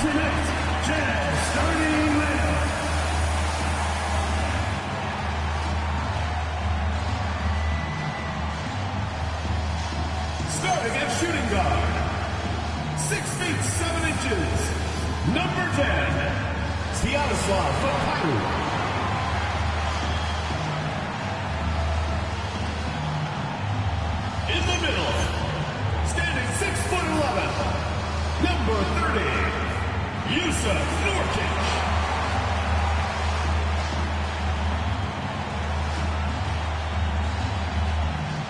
tonight, Jazz starting lineup. Starting at shooting guard, 6 feet 7 inches, number 10, Mikhailuk. In the middle, standing 6'11", number 30, Nurkic.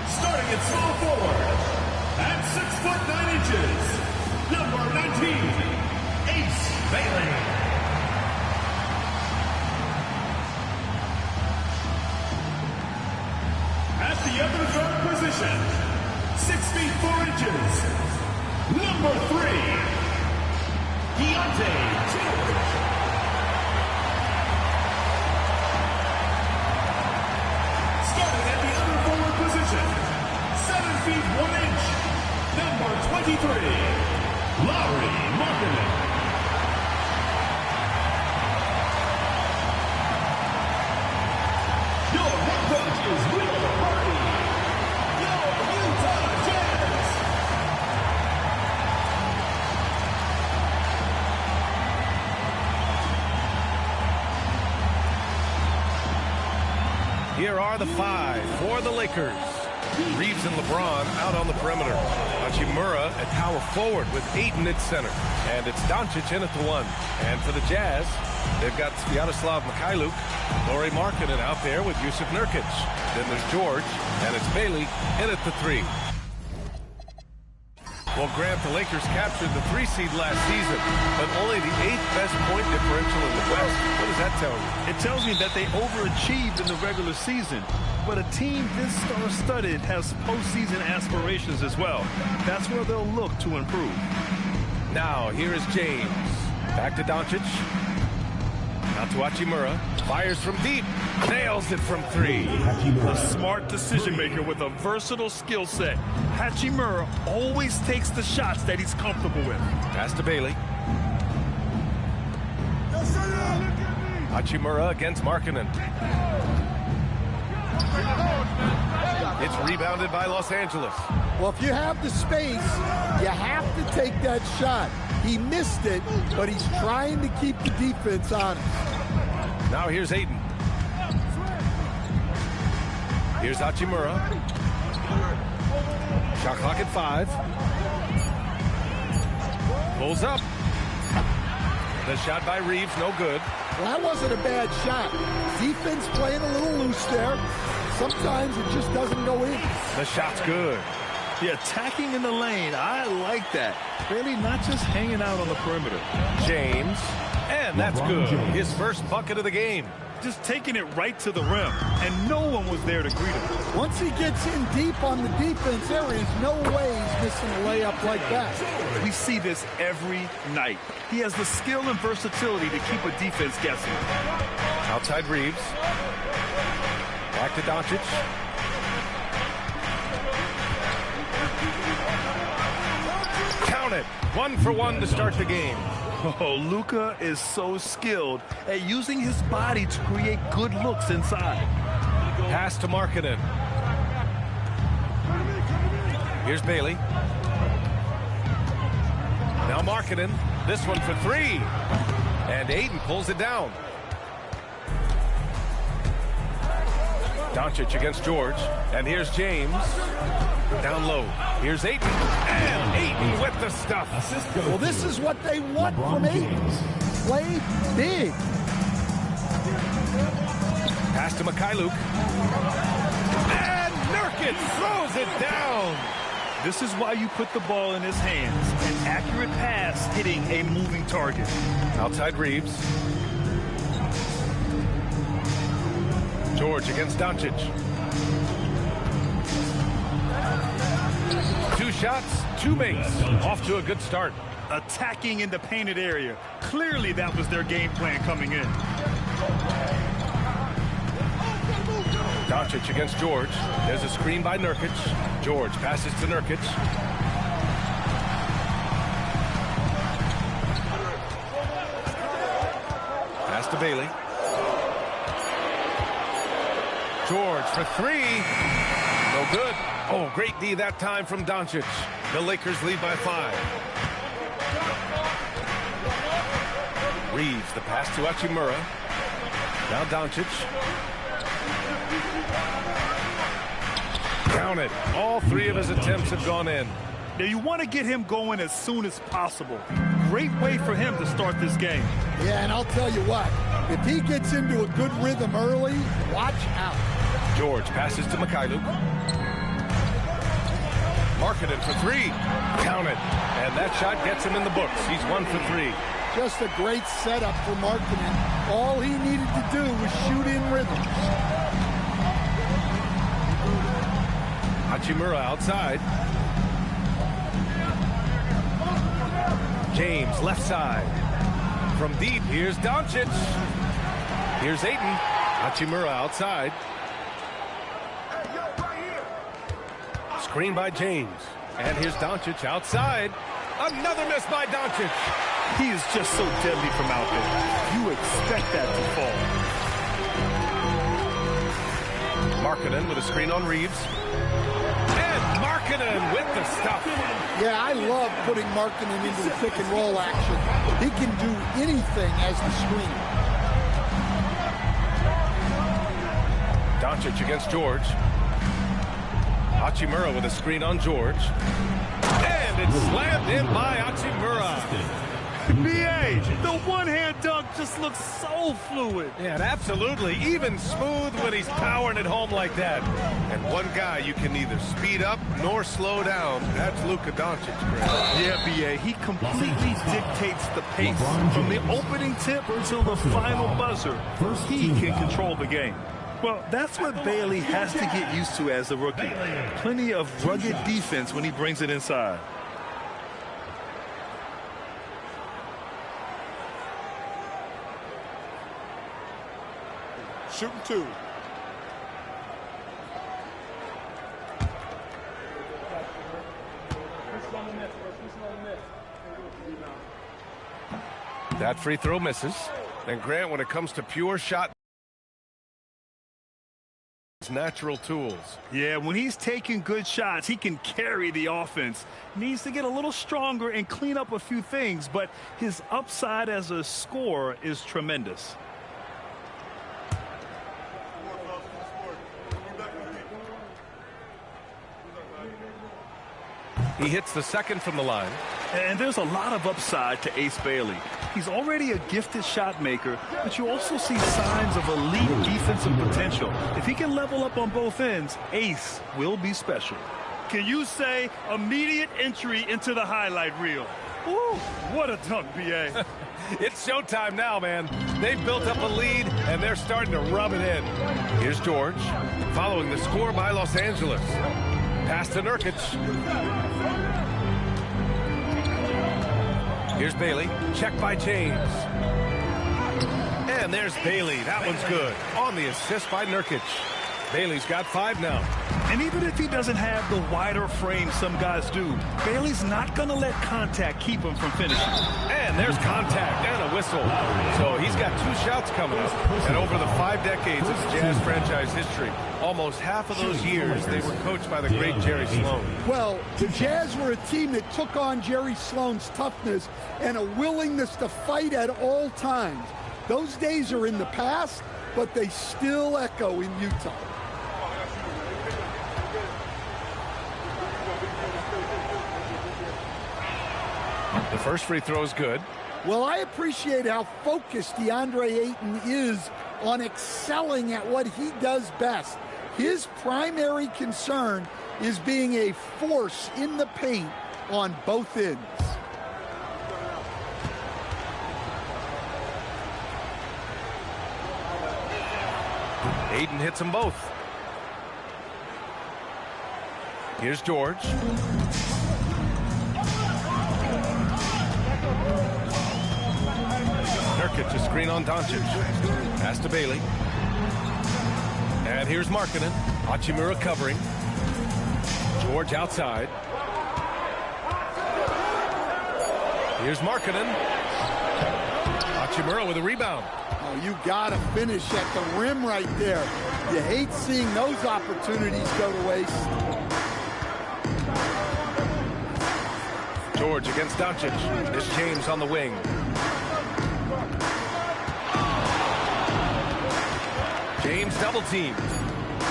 Starting at small forward, at 6'9 inches, number 19, Ace Bailey. At the other guard position, 6 feet 4 inches, number 3, George. Starting at the other forward position, 7 feet 1 inch, number 23, Lauri Markkanen. Your head coach is Will Hardy. Your Utah Jazz. Here are the 5 for the Lakers. Reeves and LeBron out on the perimeter. Hachimura at power forward with Ayton at center. And it's Doncic in at the 1. And for the Jazz, they've got Sviatoslav Mikhailuk, Lauri Markkanen out there with Jusuf Nurkic. Then there's George, and it's Bailey in at the 3. Well, Grant, the Lakers captured the 3 seed last season, but only the 8th best point differential in the West. What does that tell you? It tells me that they overachieved in the regular season, but a team this star-studded has postseason aspirations as well. That's where they'll look to improve. Now, here is James. Back to Doncic. Now to Hachimura. Fires from deep. Nails it from 3. A smart decision maker with a versatile skill set. Hachimura always takes the shots that he's comfortable with. Pass to Bailey. Hachimura against Markkanen. It's rebounded by Los Angeles. Well, if you have the space, you have to take that shot. He missed it, but he's trying to keep the defense honest. Now here's Ayton. Here's Hachimura. Shot clock at 5. Pulls up. The shot by Reeves, no good. Well, that wasn't a bad shot. Defense playing a little loose there. Sometimes it just doesn't go in. The shot's good. The attacking in the lane, I like that. Really not just hanging out on the perimeter. James, and that's good. His first bucket of the game. Just taking it right to the rim, and no one was there to greet him. Once he gets in deep on the defense, there is no way he's missing a layup like that. We see this every night. He has the skill and versatility to keep a defense guessing. Outside Reeves. Back to Doncic. Count it. 1 for 1 to start the game. Oh, Luka is so skilled at using his body to create good looks inside. Pass to Markkanen. Here's Bailey. Now Markkanen. This one for 3. And Ayton pulls it down. Doncic against George. And here's James. Down low. Here's Ayton. And Ayton with the stuff. Well, this is what they want from Ayton. Play big. Pass to Mikhailuk. And Nurkic throws it down. This is why you put the ball in his hands. An accurate pass hitting a moving target. Outside Reeves. George against Doncic. 2 shots, 2 makes. Off to a good start. Attacking in the painted area. Clearly that was their game plan coming in. Doncic against George. There's a screen by Nurkic. George passes to Nurkic. Pass to Bailey. George for three. No good. Oh, great D that time from Doncic. The Lakers lead by 5. Reeves, the pass to Hachimura. Now Doncic. Count it. All 3 of his attempts have gone in. Now you want to get him going as soon as possible. Great way for him to start this game. Yeah, and I'll tell you what, if he gets into a good rhythm early, watch out. George passes to Mikhailuk. Markkanen for 3. Count it. And that shot gets him in the books. He's 1 for 3. Just a great setup for Markkanen. All he needed to do was shoot in rhythm. Hachimura outside. James left side. From deep, here's Doncic. Here's Ayton. Hachimura outside. Screen by James. And here's Doncic outside. Another miss by Doncic. He is just so deadly from out there. You expect that to fall. Markkanen with a screen on Reeves. And Markkanen with the stuff. Yeah, I love putting Markkanen into the pick and roll action. He can do anything as the screen. Doncic against George. Hachimura with a screen on George. And it's slammed in by Hachimura. B.A., the one-hand dunk just looks so fluid. Yeah, absolutely. Even smooth when he's powering it home like that. And one guy you can neither speed up nor slow down. That's Luka Doncic, Greg. Yeah, B.A., he completely dictates the pace. From the opening tip until the final buzzer, he can control the game. Well, that's what Bailey has to get used to as a rookie. Plenty of rugged defense when he brings it inside. Shooting 2. That free throw misses. And Grant, when it comes to pure shot, natural tools. Yeah, when he's taking good shots, he can carry the offense. Needs to get a little stronger and clean up a few things, but his upside as a scorer is tremendous. He hits the second from the line. And there's a lot of upside to Ace Bailey. He's already a gifted shot maker, but you also see signs of elite defensive potential. If he can level up on both ends, Ace will be special. Can you say immediate entry into the highlight reel? Woo, what a dunk, B.A. It's showtime now, man. They've built up a lead, and they're starting to rub it in. Here's George, following the score by Los Angeles. Pass to Nurkic. Here's Bailey. Check by James. And there's Bailey. That one's good. On the assist by Nurkic. Bailey's got 5 now. And even if he doesn't have the wider frame some guys do, Bailey's not going to let contact keep him from finishing. And there's contact and a whistle. So he's got 2 shots coming up. And over the 5 decades of Jazz franchise history, almost half of those years they were coached by the great Jerry Sloan. Well, the Jazz were a team that took on Jerry Sloan's toughness and a willingness to fight at all times. Those days are in the past, but they still echo in Utah. The first free throw is good. Well, I appreciate how focused DeAndre Ayton is on excelling at what he does best. His primary concern is being a force in the paint on both ends. Ayton hits them both. Here's George. Nurkic, a screen on Doncic. Pass to Bailey. And here's Markkanen. Hachimura covering. George outside. Here's Markkanen. Hachimura with a rebound. Oh, you got to finish at the rim right there. You hate seeing those opportunities go to waste. George against Doncic. This James on the wing. James double teamed.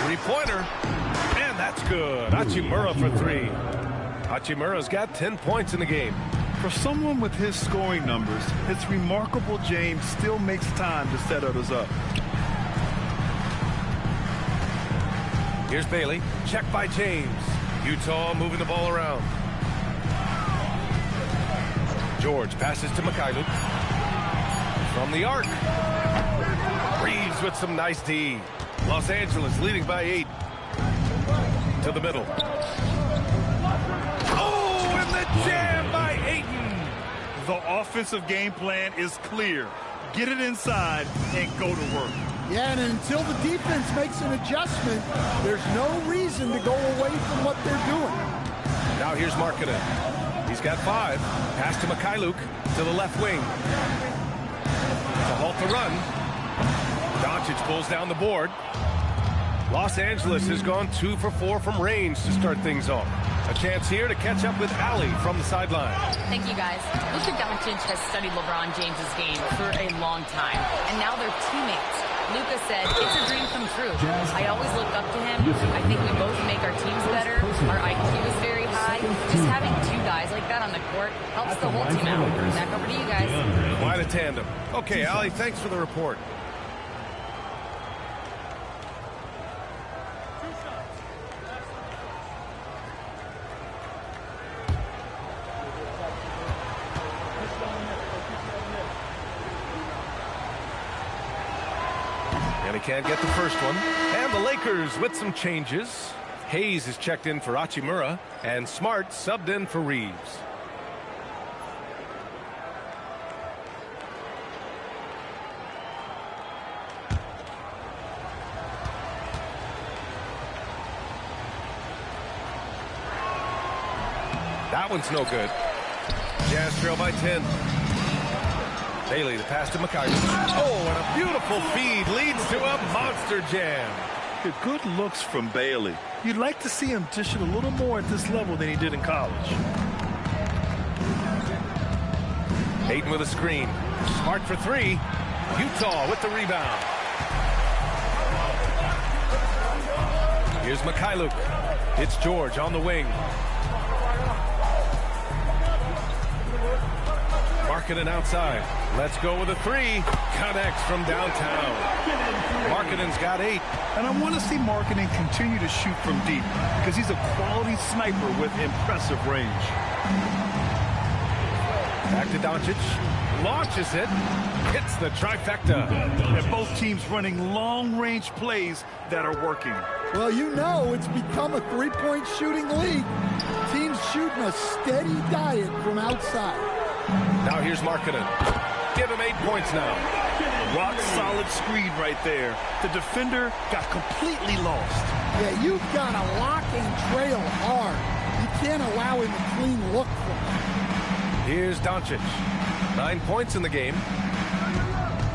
Three-pointer. And that's good. Hachimura for three. Hachimura's got 10 points in the game. For someone with his scoring numbers, it's remarkable James still makes time to set others up. Here's Bailey. Check by James. Utah moving the ball around. George passes to Mikhailuk. From the arc. Reeves with some nice D. Los Angeles leading by 8. To the middle. Oh, and the jam by Ayton. The offensive game plan is clear. Get it inside and go to work. Yeah, and until the defense makes an adjustment, there's no reason to go away from what they're doing. Now here's Markkanen. He's got 5. Pass to Mikhailuk to the left wing. To halt the run. Doncic pulls down the board. Los Angeles has gone 2 for 4 from range to start things off. A chance here to catch up with Ali from the sideline. Thank you, guys. Luka Doncic has studied LeBron James's game for a long time, and now they're teammates. Luka said, it's a dream come true. I always looked up to him. I think we both make our teams better. Our IQ is very high. Just having 2 guys like that on the court helps the whole team out. Back over to you guys. Quite a tandem. Okay, Ali, thanks for the report. And he can't get the first one. And the Lakers with some changes. Hayes is checked in for Hachimura, and Smart subbed in for Reeves. That one's no good. Jazz trail by 10. Bailey, the pass to Mikhailuk. Oh, and a beautiful feed leads to a monster jam. Good looks from Bailey. You'd like to see him dish it a little more at this level than he did in college. Ayton with a screen. Smart for 3. Utah with the rebound. Here's Mikhailuk. It's George on the wing. Markkanen outside. Let's go with a 3. Connects from downtown. Markkanen's got 8. And I want to see Markkanen continue to shoot from deep because he's a quality sniper with impressive range. Back to Doncic. Launches it. Hits the trifecta. And both teams running long-range plays that are working. Well, you know it's become a three-point shooting league. Teams shooting a steady diet from outside. Now here's Markkanen. Give him 8 points now. Rock solid screen right there. The defender got completely lost. Yeah, you've got to lock and trail hard. You can't allow him a clean look from him. Here's Doncic. 9 points in the game.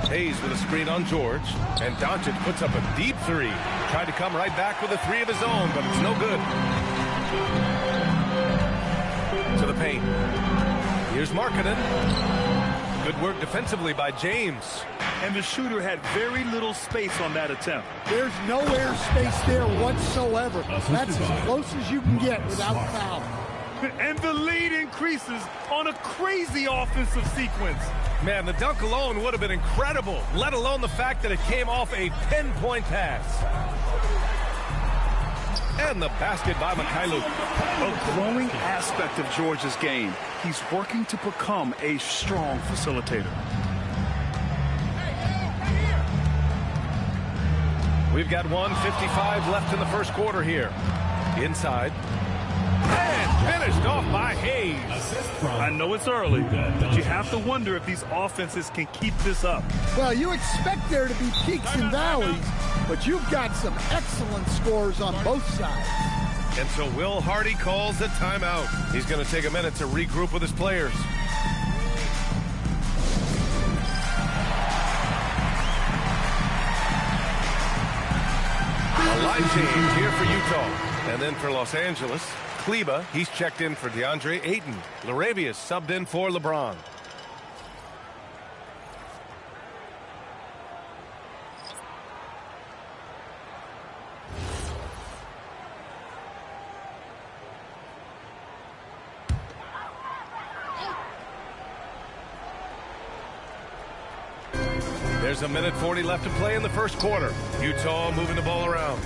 Hayes with a screen on George. And Doncic puts up a deep 3. Tried to come right back with a 3 of his own, but it's no good. To the paint. Here's Markkanen. Good work defensively by James. And the shooter had very little space on that attempt. There's no air space there whatsoever. That's as close as you can get without foul. And the lead increases on a crazy offensive sequence. Man, the dunk alone would have been incredible, let alone the fact that it came off a 10-point pass. And the basket by Mikhailuk. A growing aspect of George's game. He's working to become a strong facilitator. We've got 1:55 left in the first quarter here. Inside. And finished off by Hayes. I know it's early, but you have to wonder if these offenses can keep this up. Well, you expect there to be peaks and valleys, but you've got some excellent scores on both sides. And so Will Hardy calls a timeout. He's going to take a minute to regroup with his players. Line change here for Utah. And then for Los Angeles, Kleba, he's checked in for DeAndre Ayton. Laravius subbed in for LeBron. There's 1:40 left to play in the first quarter. Utah moving the ball around.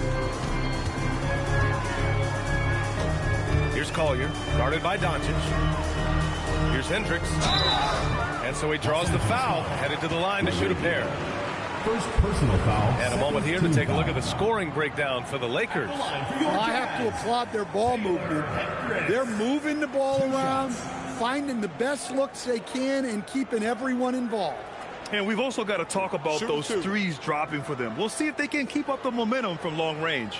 Here's Collier, guarded by Doncic. Here's Hendricks. And so he draws the foul, headed to the line to shoot a pair. First personal foul. And a moment here to take a look at the scoring breakdown for the Lakers. Well, I have to applaud their ball movement. They're moving the ball around, finding the best looks they can, and keeping everyone involved. And we've also got to talk about those threes dropping for them. We'll see if they can keep up the momentum from long range.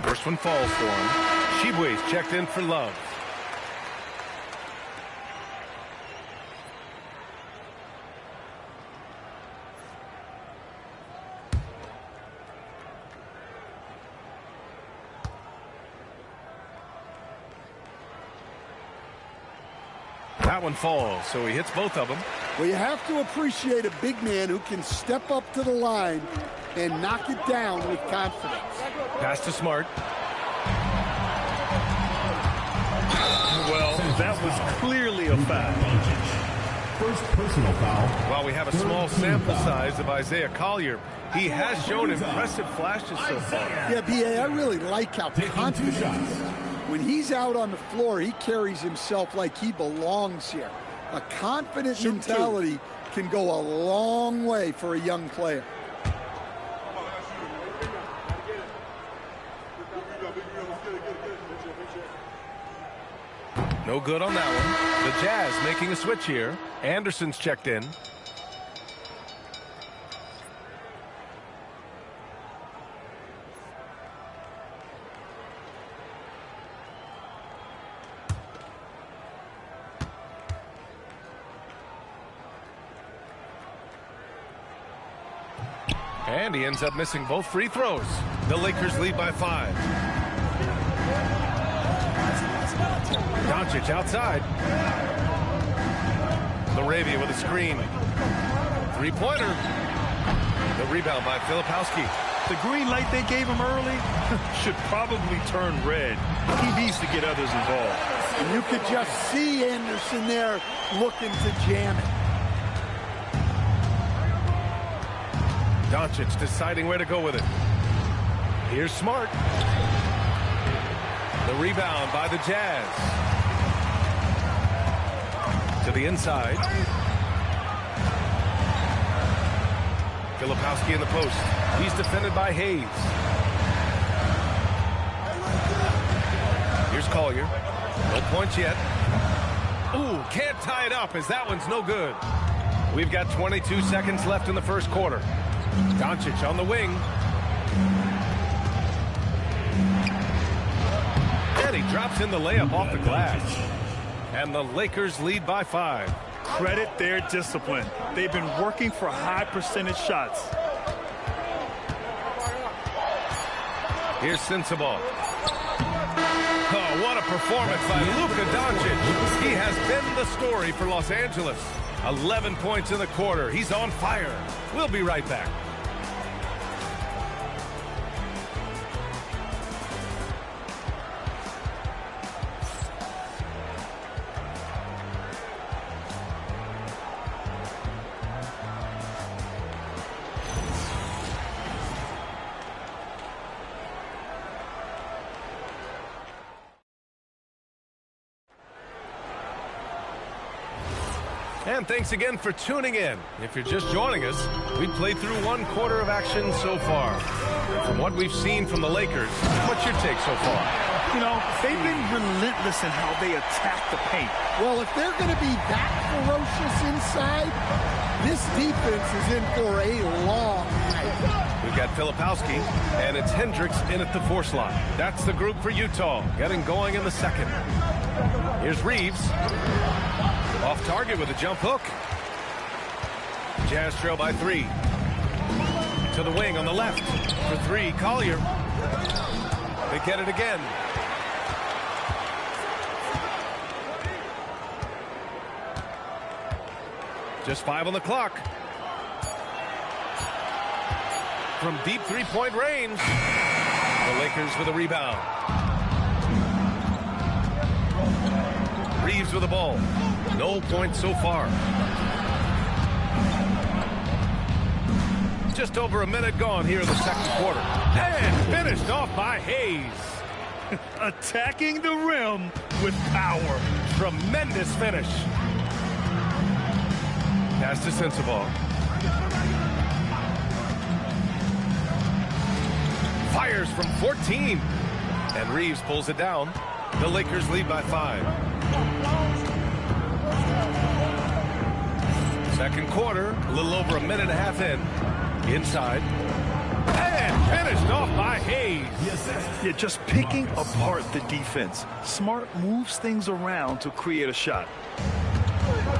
First one falls for him. Shibwe's checked in for Love. That one falls, so he hits both of them. Well, you have to appreciate a big man who can step up to the line and knock it down with confidence. Pass to Smart. Well, that was clearly a foul. First personal foul. While we have a small sample size of Isaiah Collier, he has shown impressive flashes so far. Yeah, B.A., I really like how confident he is. When he's out on the floor, he carries himself like he belongs here. A confident mentality can go a long way for a young player. No good on that one. The Jazz making a switch here. Anderson's checked in. And he ends up missing both free throws. The Lakers lead by 5. Doncic outside. Laravia with a screen. Three-pointer. The rebound by Filipowski. The green light they gave him early should probably turn red. He needs to get others involved. And you could just see Anderson there looking to jam it. Doncic deciding where to go with it. Here's Smart. The rebound by the Jazz. To the inside. Filipowski in the post. He's defended by Hayes. Here's Collier. No points yet. Ooh, can't tie it up as that one's no good. We've got 22 seconds left in the first quarter. Doncic on the wing. And he drops in the layup off the glass. And the Lakers lead by 5. Credit their discipline. They've been working for high percentage shots. Here's Sensabaugh. Oh, what a performance by Luka Doncic. He has been the story for Los Angeles. 11 points in the quarter. He's on fire. We'll be right back. And thanks again for tuning in. If you're just joining us, we played through one quarter of action so far. From what we've seen from the Lakers, what's your take so far? You know, they've been relentless in how they attack the paint. Well, if they're going to be that ferocious inside, this defense is in for a long night. We've got Filipowski, and it's Hendricks in at the 4 slot. That's the group for Utah, getting going in the second. Here's Reeves. Off target with a jump hook. Jazz trail by 3. To the wing on the left. For 3, Collier. They get it again. Just 5 on the clock. From deep three-point range. The Lakers with a rebound. Reeves with the ball. No points so far. Just over a minute gone here in the second quarter. And finished off by Hayes. Attacking the rim with power. Tremendous finish. Pass to Sensabaugh. Fires from 14. And Reeves pulls it down. The Lakers lead by 5. Second quarter, a little over a minute and a half in. Inside. And finished off by Hayes. Yeah, just picking apart the defense. Smart moves things around to create a shot.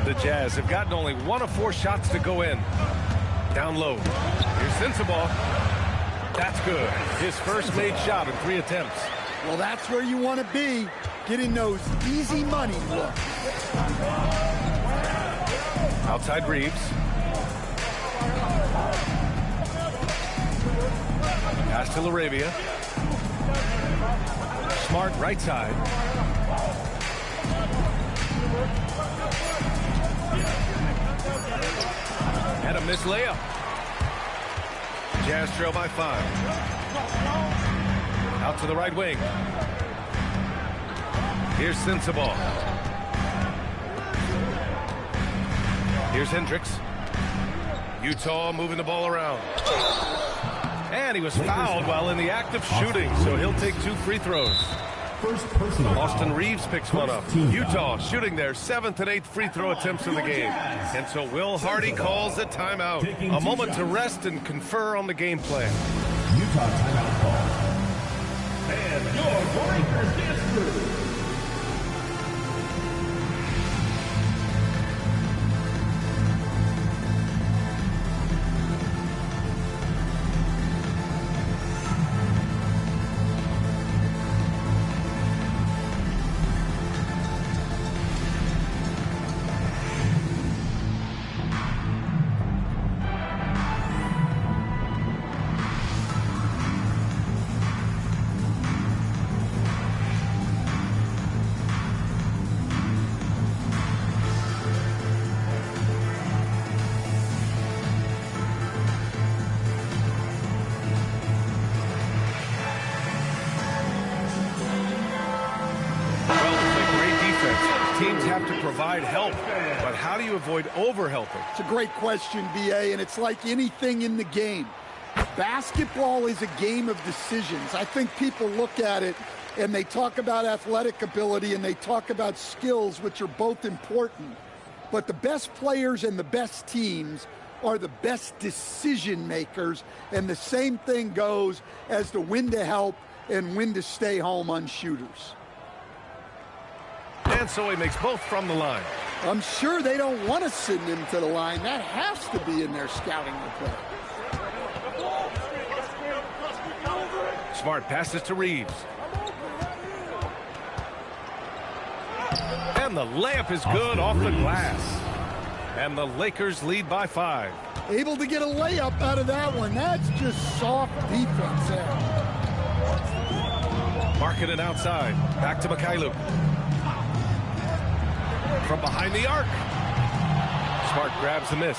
The Jazz have gotten only 1 of 4 shots to go in. Down low. Here's Sensabaugh. That's good. His first made shot in 3 attempts. Well, that's where you want to be, getting those easy money looks. Outside Reeves. Pass to LaRavia. Smart right side. And a missed layup. Jazz trail by 5. Out to the right wing. Here's Sensabaugh. Here's Hendricks. Utah moving the ball around. And he was fouled while in the act of shooting, so he'll take 2 free throws. Austin Reeves picks one up. Utah shooting their 7th and 8th free throw attempts in the game. And so Will Hardy calls a timeout. A moment to rest and confer on the game plan. Utah timeout call. And your Lakers dance crew. Teams have to provide help, but how do you avoid overhelping? It's a great question, B.A., and it's like anything in the game. Basketball is a game of decisions. I think people look at it and they talk about athletic ability and they talk about skills, which are both important. But the best players and the best teams are the best decision makers, and the same thing goes as to when to help and when to stay home on shooters. And so he makes both from the line. I'm sure they don't want to send him to the line. That has to be in their scouting report. Smart passes to Reeves. And the layup is good off the glass. And the Lakers lead by 5. Able to get a layup out of that one. That's just soft defense there. Marking it outside. Back to Mikhailuk. From behind the arc. Smart grabs the miss.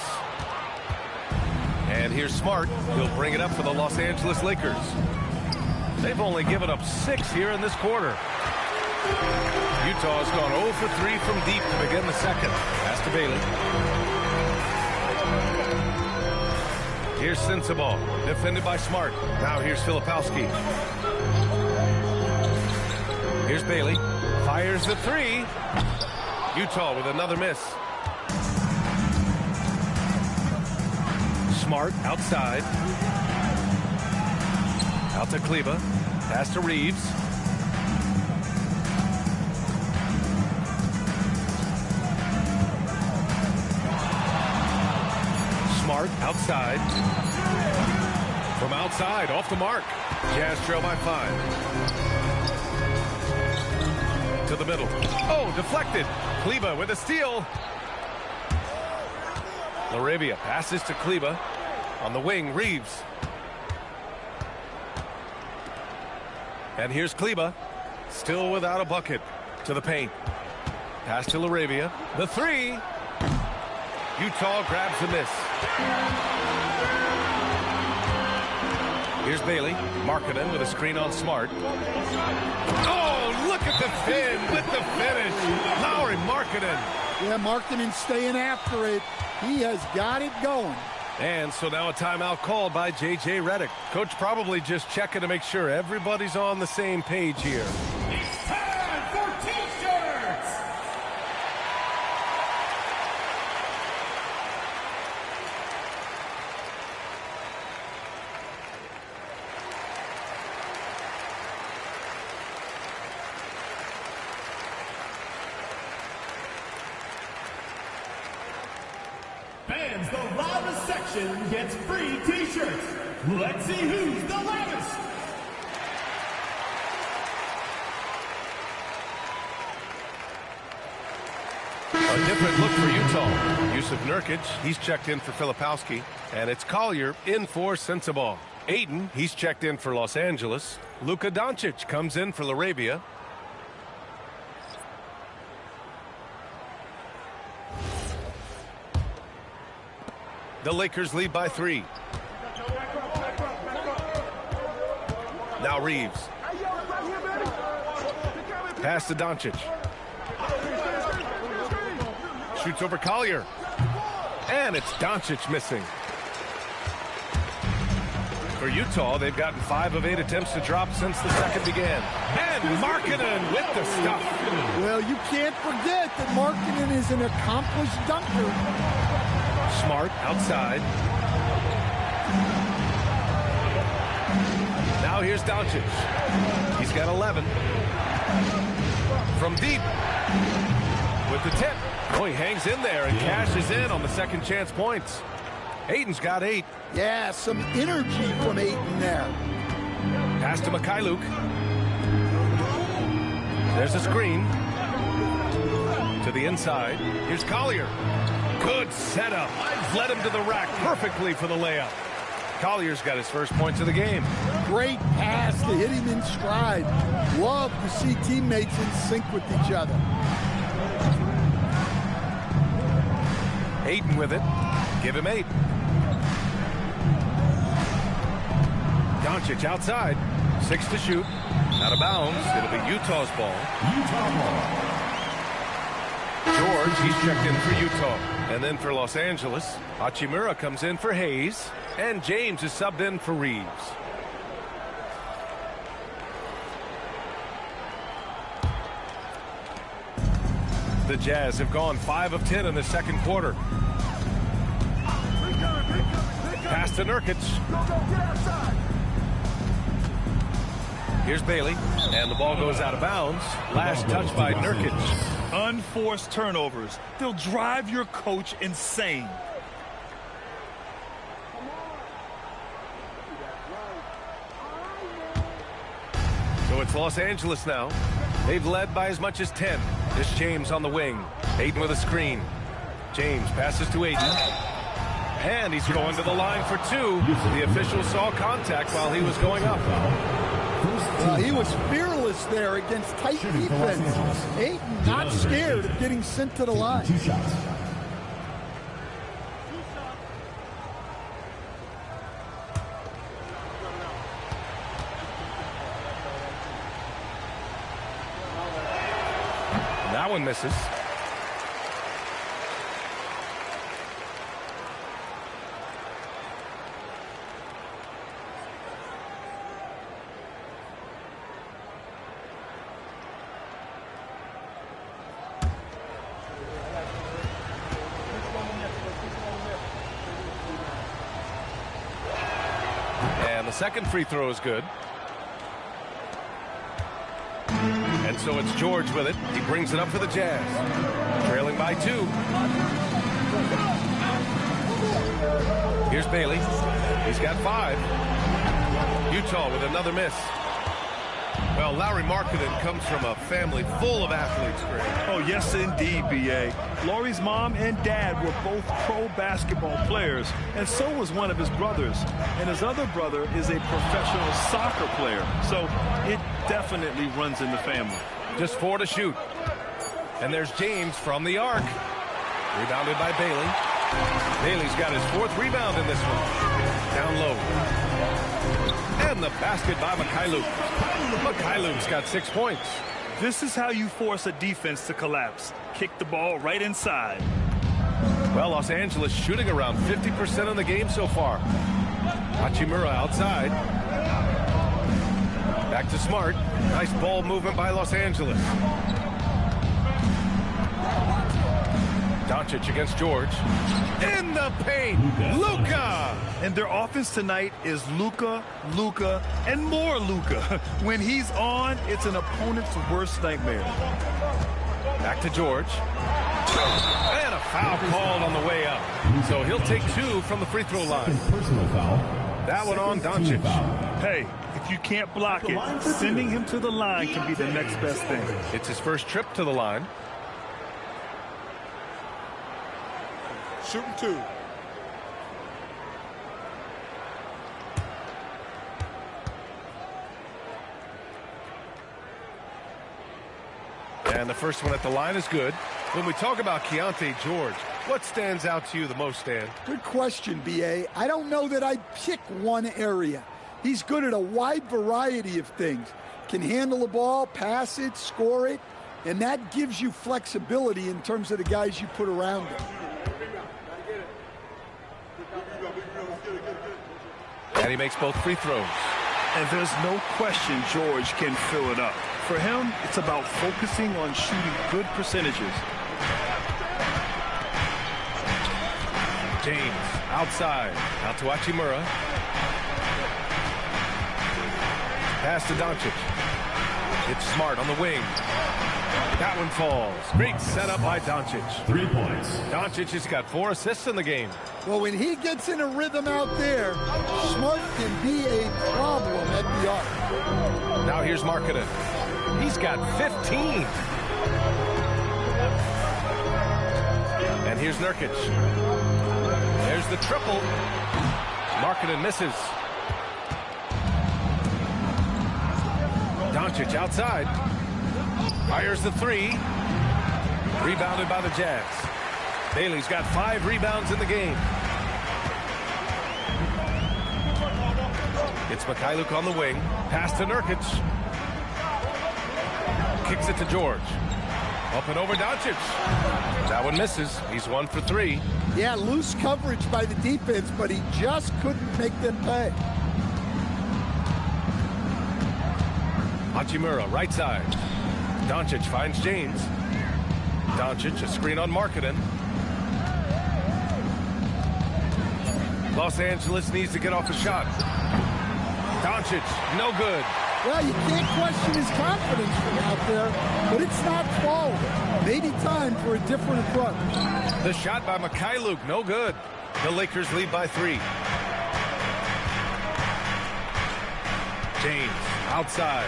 And here's Smart. He'll bring it up for the Los Angeles Lakers. They've only given up 6 here in this quarter. Utah's gone 0 for 3 from deep to begin the second. Pass to Bailey. Here's Sensabaugh, defended by Smart. Now here's Filipowski. Here's Bailey. Fires the 3. Utah with another miss. Smart outside. Out to Kleba. Pass to Reeves. Smart outside. From outside, off the mark. Jazz trail by 5. To the middle. Oh, deflected. Kleba with a steal. Laravia passes to Kleba. On the wing, Reeves. And here's Kleba. Still without a bucket. To the paint. Pass to Laravia. The 3. Utah grabs the miss. Here's Bailey. Markkanen with a screen on Smart. Oh, look at the fin with the finish. Lauri Markkanen. Yeah, Markkanen staying after it. He has got it going. And so now a timeout called by J.J. Redick. Coach probably just checking to make sure everybody's on the same page here. It's time for T-shirts! Fans, the loudest section gets free T-shirts. Let's see who's the loudest. A different look for Utah. Yusuf Nurkic, he's checked in for Filipowski. And it's Collier in for Sensabaugh. Ayton, he's checked in for Los Angeles. Luka Doncic comes in for Laravia. The Lakers lead by 3. Now Reeves. Pass to Doncic. Shoots over Collier. And it's Doncic missing. For Utah, they've gotten 5 of 8 attempts to drop since the second began. And Markkanen with the stuff. Well, you can't forget that Markkanen is an accomplished dunker. Smart outside. Now here's Doncic. He's got 11. From deep. With the tip. Oh, he hangs in there and cashes in on the second chance points. Ayton's got 8. Yeah, some energy from Ayton there. Pass to Mikhailuk. There's a screen. To the inside. Here's Collier. Good setup. Led him to the rack perfectly for the layup. Collier's got his first points of the game. Great pass to hit him in stride. Love to see teammates in sync with each other. Ayton with it. Give him 8. Doncic outside. 6 to shoot. Out of bounds. It'll be Utah's ball. George, he's checked in for Utah. And then for Los Angeles, Hachimura comes in for Hayes. And James is subbed in for Reeves. The Jazz have gone 5 of 10 in the second quarter. Pass to Nurkic. Here's Bailey, and the ball goes out of bounds. Last touch by Nurkic. Unforced turnovers. They'll drive your coach insane. So it's Los Angeles now. They've led by as much as 10. This James on the wing. Ayton with a screen. James passes to Ayton. And he's going to the line for 2. The official saw contact while he was going up. Well, he was fearless there against tight defense. Ayton not scared of getting sent to the line. 2 shots. That one misses. And the second free throw is good. And so it's George with it. He brings it up for the Jazz. Trailing by 2. Here's Bailey. He's got 5. Utah with another miss. Well, Lowry Markkanen comes from a family full of athletes, Greg. Oh, yes, indeed, B.A. Laurie's mom and dad were both pro basketball players, and so was one of his brothers. And his other brother is a professional soccer player, so it definitely runs in the family. Just 4 to shoot. And there's James from the arc. Rebounded by Bailey. Bailey's got his 4th rebound in this one. Down low. And the basket by Mikhailuk. Mikhailuk's got 6 points. This is how you force a defense to collapse. Kick the ball right inside. Well, Los Angeles shooting around 50% in the game so far. Hachimura outside. Back to Smart. Nice ball movement by Los Angeles. Doncic against George. In the paint, Luka! And their offense tonight is Luka, Luka, and more Luka. When he's on, it's an opponent's worst nightmare. Back to George. And a foul called on the way up. So he'll take 2 from the free throw line. Personal foul. That one on Doncic. Hey, if you can't block it, sending him to the line can be the next best thing. It's his first trip to the line. Shooting 2. And the first one at the line is good. When we talk about Keontae George, what stands out to you the most, Stan? Good question, B.A. I don't know that I'd pick one area. He's good at a wide variety of things. Can handle the ball, pass it, score it, and that gives you flexibility in terms of the guys you put around him. And he makes both free throws. And there's no question George can fill it up. For him, it's about focusing on shooting good percentages. James outside. Out to Hachimura. Pass to Doncic. It's Smart on the wing. That one falls. Great setup by Doncic. 3 points. Doncic has got 4 assists in the game. Well, when he gets in a rhythm out there, Smart can be a problem at the arc. Now here's Markkanen. He's got 15. And here's Nurkic. There's the triple. Markkanen misses. Doncic outside. Fires the 3. Rebounded by the Jazz. Bailey's got 5 rebounds in the game. It's Mikhailuk on the wing. Pass to Nurkic. Kicks it to George. Up and over Doncic. That one misses. He's 1 for 3. Yeah, loose coverage by the defense, but he just couldn't make them pay. Hachimura, right side. Doncic finds James. Doncic, a screen on Markkanen. Los Angeles needs to get off a shot. Doncic, no good. Well, you can't question his confidence from out there, but it's not falling. Maybe time for a different approach. The shot by Mikhailuk, no good. The Lakers lead by 3. James, outside.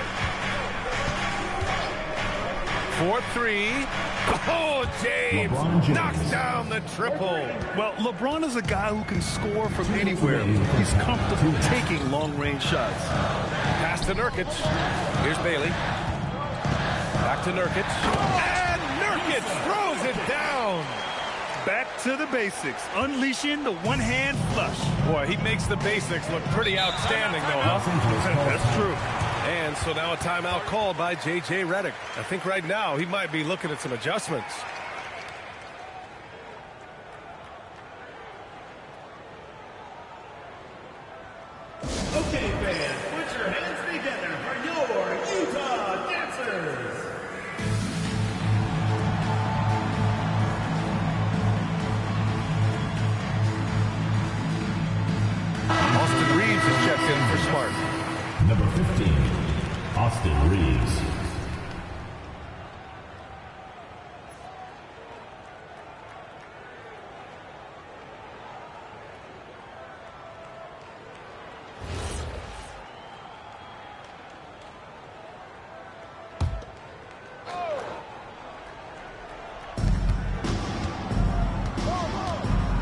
4-3. Oh, James knocks down the triple. Well, LeBron is a guy who can score from anywhere. He's comfortable taking long-range shots. Pass to Nurkic. Here's Bailey. Back to Nurkic. And Nurkic throws it down. Back to the basics, unleashing the one-hand flush. Boy, he makes the basics look pretty outstanding, though, huh? That's true. And so now a timeout called by J.J. Redick. I think right now he might be looking at some adjustments. Okay, fans, put your hands together for your Utah dancers. Austin Reeves is checked in for Smart. Number 15, Austin Reeves.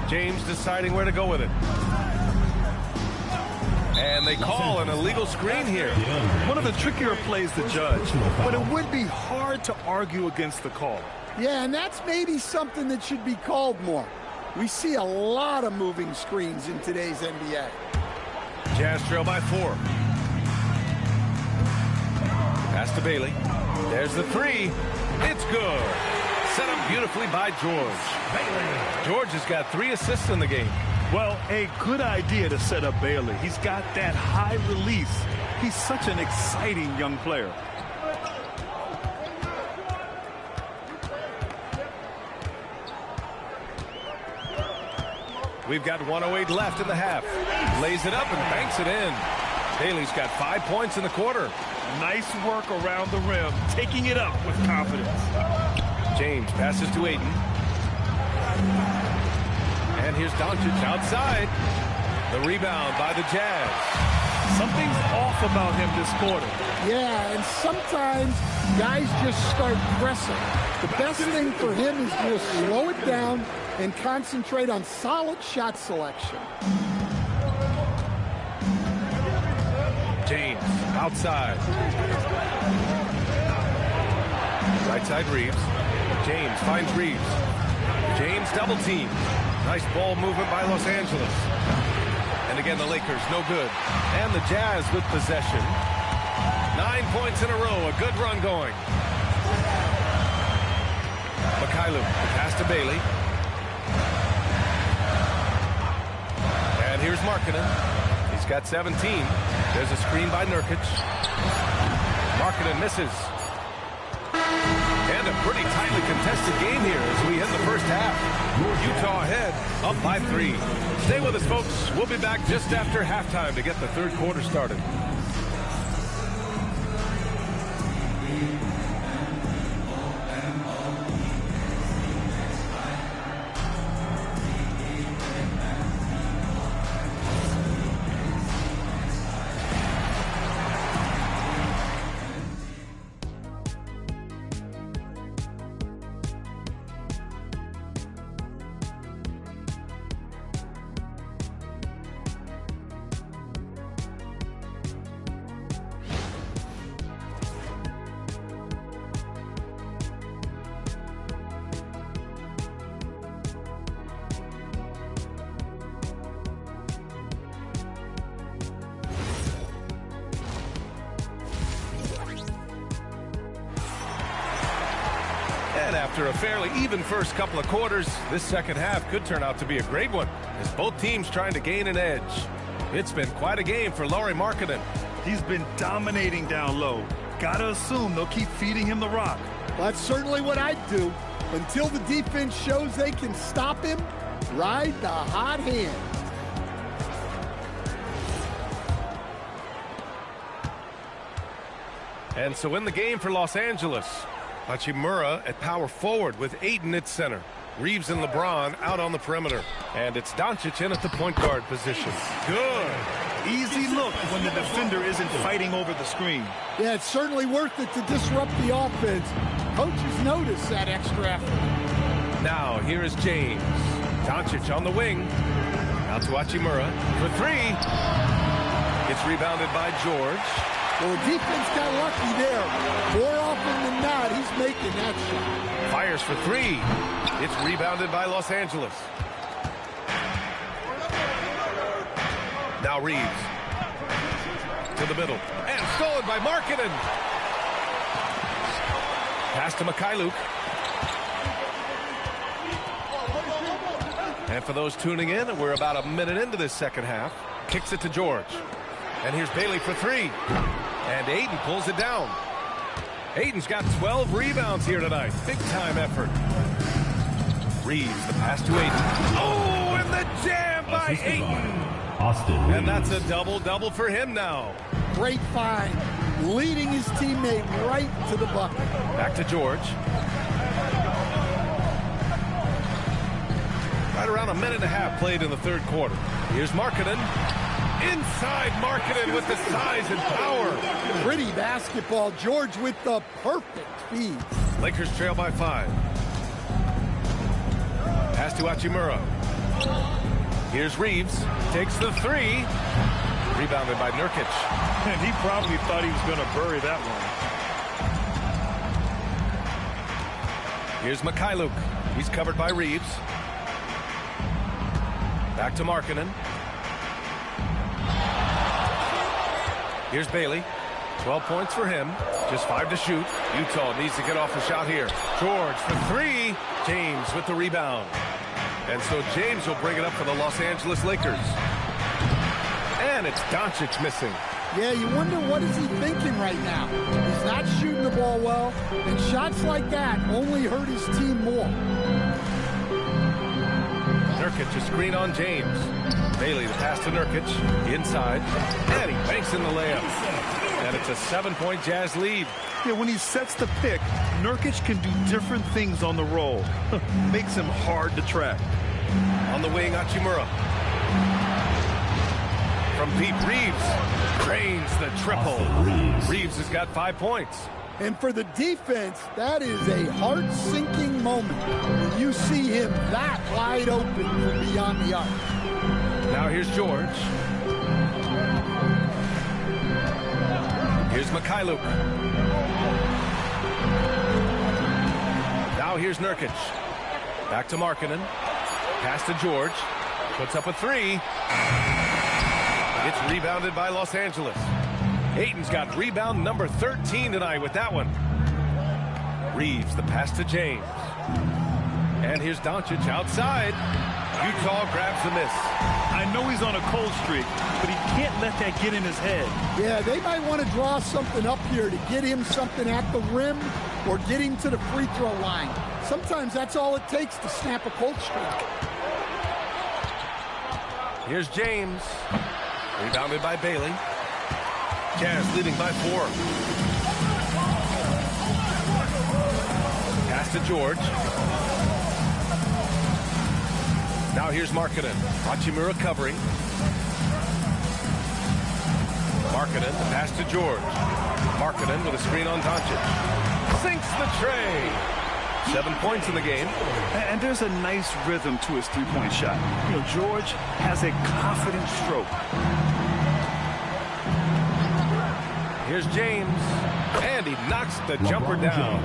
James deciding where to go with it. And they call an illegal screen here. One of the trickier plays to judge, but it would be hard to argue against the call. Yeah, and that's maybe something that should be called more. We see a lot of moving screens in today's NBA. Jazz trail by 4. Pass to Bailey. There's the 3. It's good. Set up beautifully by George. George has got 3 assists in the game. Well, a good idea to set up Bailey. He's got that high release. He's such an exciting young player. We've got 1:08 left in the half. Lays it up and banks it in. Bailey's got 5 points in the quarter. Nice work around the rim, taking it up with confidence. James passes to Ayton. And here's Doncic outside. The rebound by the Jazz. Something's off about him this quarter. Yeah, and sometimes guys just start pressing. The best thing for him is to slow it down and concentrate on solid shot selection. James outside. Right side Reeves. James finds Reeves. James double team. Nice ball movement by Los Angeles. And again, the Lakers no good. And the Jazz with possession. 9 points in a row. A good run going. Mikhailuk, pass to Bailey. And here's Markkanen. He's got 17. There's a screen by Nurkic. Markkanen misses. And a pretty tightly contested game here as we end the first half. Utah ahead, up by 3. Stay with us, folks. We'll be back just after halftime to get the third quarter started. And after a fairly even first couple of quarters, this second half could turn out to be a great one as both teams trying to gain an edge. It's been quite a game for Lauri Markkanen. He's been dominating down low. Gotta assume they'll keep feeding him the rock. That's certainly what I'd do. Until the defense shows they can stop him, ride the hot hand. And so in the game for Los Angeles, Hachimura at power forward with Ayton at center. Reeves and LeBron out on the perimeter. And it's Doncic in at the point guard position. Good. Easy look when the defender isn't fighting over the screen. Yeah, it's certainly worth it to disrupt the offense. Coaches notice that extra effort. Now here is James. Doncic on the wing. Out to Hachimura for 3. It's rebounded by George. Well, the defense got lucky there. More often than not, he's making that shot. Fires for 3. It's rebounded by Los Angeles. Now Reeves. To the middle. And stolen by Markkanen. Pass to Mikhailuk. And for those tuning in, we're about a minute into this second half. Kicks it to George. And here's Bailey for 3. And Ayton pulls it down. Ayton's got 12 rebounds here tonight. Big-time effort. Reeves, the pass to Ayton. Oh, and the jam by Ayton. And that's a double-double for him now. Great find. Leading his teammate right to the bucket. Back to George. Right around a minute and a half played in the third quarter. Here's Markkanen. Inside Markkanen with the size and power. Pretty basketball. George with the perfect feed. Lakers trail by 5. Pass to Hachimura. Here's Reeves. Takes the three. Rebounded by Nurkic. And he probably thought he was going to bury that one. Here's Mikhailuk. He's covered by Reeves. Back to Markkanen. Here's Bailey. 12 points for him. Just 5 to shoot. Utah needs to get off a shot here. George for three. James with the rebound. And so James will bring it up for the Los Angeles Lakers. And it's Doncic missing. Yeah, you wonder what is he thinking right now. He's not shooting the ball well, and shots like that only hurt his team more. Nurkic a screen on James. Bailey the pass to Nurkic. Inside. And he banks in the layup. And it's a 7-point Jazz lead. Yeah, when he sets the pick, Nurkic can do different things on the roll. Makes him hard to track. On the wing, Hachimura. From deep, Reeves drains the triple. Reeves has got 5 points. And for the defense, that is a heart-sinking moment when you see him that wide open from beyond the arc. Now here's George. Here's Mikhailuk. Now here's Nurkic. Back to Markkanen. Pass to George. Puts up a three. It's rebounded by Los Angeles. Ayton's got rebound number 13 tonight with that one. Reeves, the pass to James. And here's Doncic outside. Utah grabs the miss. I know he's on a cold streak, but he can't let that get in his head. Yeah, they might want to draw something up here to get him something at the rim or get him to the free throw line. Sometimes that's all it takes to snap a cold streak. Here's James. Rebounded by Bailey. Jazz leading by 4. Pass to George. Now here's Markkanen. Hachimura covering. Markkanen, the pass to George. Markkanen with a screen on Doncic. Sinks the tray. 7 points in the game. And there's a nice rhythm to his three-point shot. You know, George has a confident stroke. Here's James. And he knocks the jumper down.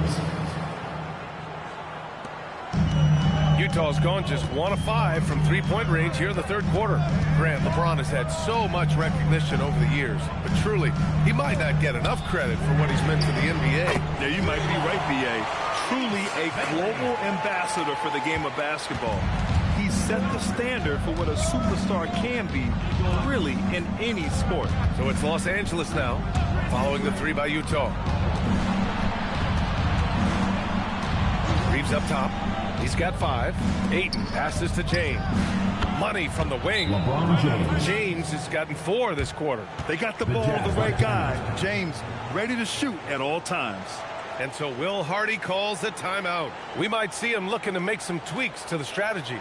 Utah's gone just 1 of 5 from three-point range here in the third quarter. Grant, LeBron has had so much recognition over the years, but truly, he might not get enough credit for what he's meant to the NBA. Yeah, you might be right, B.A. Truly a global ambassador for the game of basketball. He set the standard for what a superstar can be, really, in any sport. So it's Los Angeles now, following the three by Utah. Reeves up top. He's got 5. Ayton passes to James. Money from the wing. James has gotten 4 this quarter. They got the ball to the right guy. James ready to shoot at all times. And so Will Hardy calls the timeout. We might see him looking to make some tweaks to the strategy.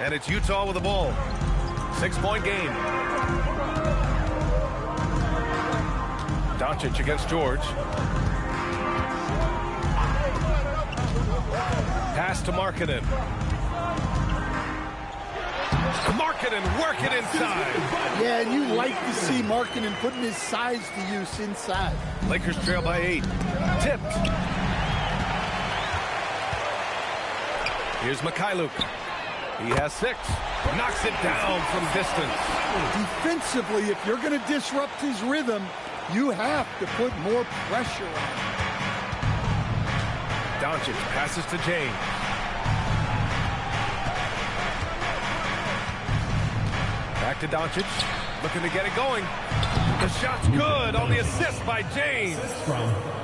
And it's Utah with the ball. 6-point game. Doncic against George. Pass to Markkanen. Markkanen working inside. Yeah, and you like to see Markkanen putting his size to use inside. Lakers trail by 8. Tipped. Here's Mikhailuk. He has 6. Knocks it down from distance. Defensively, if you're going to disrupt his rhythm, you have to put more pressure on him. Doncic passes to James. Back to Doncic. Looking to get it going. The shot's good on the assist by James.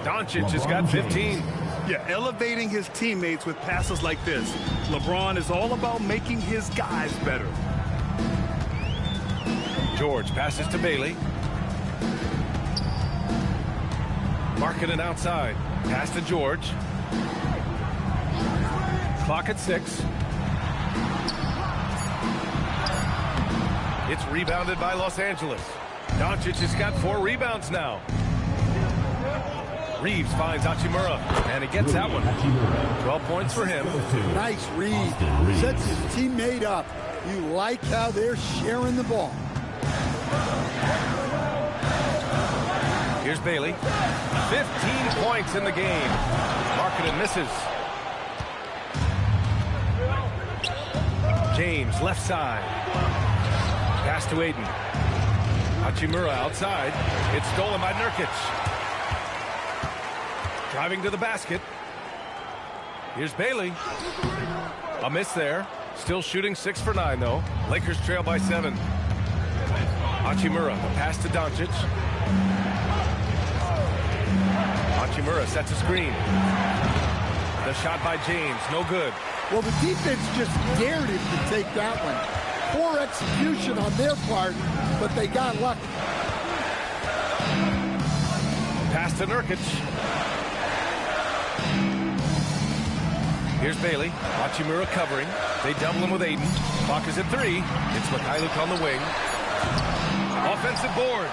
Doncic has got 15. Yeah, elevating his teammates with passes like this. LeBron is all about making his guys better. George passes to Bailey. Markkanen outside. Pass to George. Clock at 6. It's rebounded by Los Angeles. Doncic has got 4 rebounds now. Reeves finds Hachimura, and he gets that one. 12 points for him. Nice read. Sets his teammate up. You like how they're sharing the ball. Here's Bailey. 15 points in the game. Markkanen misses. James, left side. Pass to Aiden. Hachimura outside. It's stolen by Nurkic. Driving to the basket. Here's Bailey. A miss there. Still shooting 6 for 9, though. Lakers trail by 7. Hachimura, a pass to Doncic. Hachimura sets a screen. The shot by James, no good. Well, the defense just dared him to take that one. Poor execution on their part, but they got lucky. Pass to Nurkic. Here's Bailey. Hachimura covering. They double him with Aiden. Clock is at 3. It's Mikhailuk on the wing. Offensive board.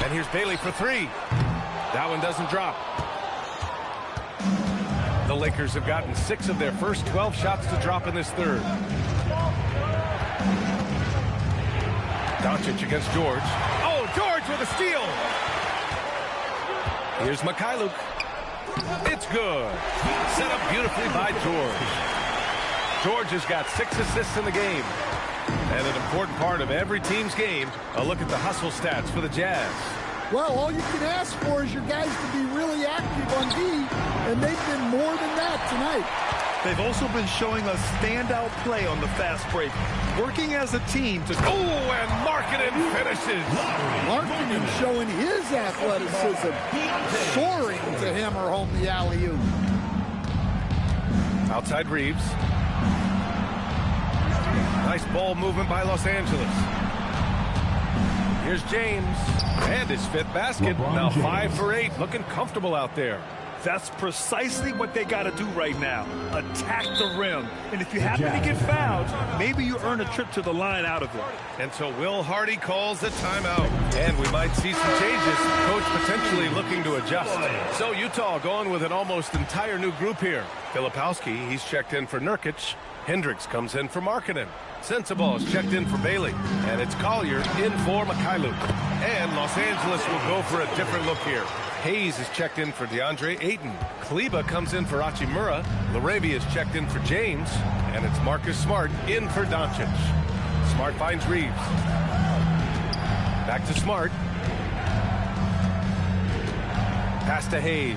And here's Bailey for 3. That one doesn't drop. The Lakers have gotten 6 of their first 12 shots to drop in this third. Doncic against George. Oh, George with a steal. Here's Mikhailuk. It's good. Set up beautifully by George. George has got 6 assists in the game. And an important part of every team's game, a look at the hustle stats for the Jazz. Well, all you can ask for is your guys to be really active on D, and they've been more than that tonight. They've also been showing us standout play on the fast break, working as a team to... Oh, and Markkanen finishes. Markkanen showing his athleticism, soaring to hammer home the alley-oop. Outside Reeves. Nice ball movement by Los Angeles. Here's James. And his 5th basket. Now 5 for 8. Looking comfortable out there. That's precisely what they got to do right now. Attack the rim. And if you happen to get fouled, maybe you earn a trip to the line out of it. And so Will Hardy calls the timeout. And we might see some changes. Coach potentially looking to adjust. So Utah going with an almost entire new group here. Filipowski, he's checked in for Nurkic. Hendricks comes in for Markkanen. Sensabaugh is checked in for Bailey. And it's Collier in for Mikhailuk. And Los Angeles will go for a different look here. Hayes is checked in for DeAndre Ayton. Kleber comes in for Hachimura. LaRavia is checked in for James. And it's Marcus Smart in for Doncic. Smart finds Reeves. Back to Smart. Pass to Hayes.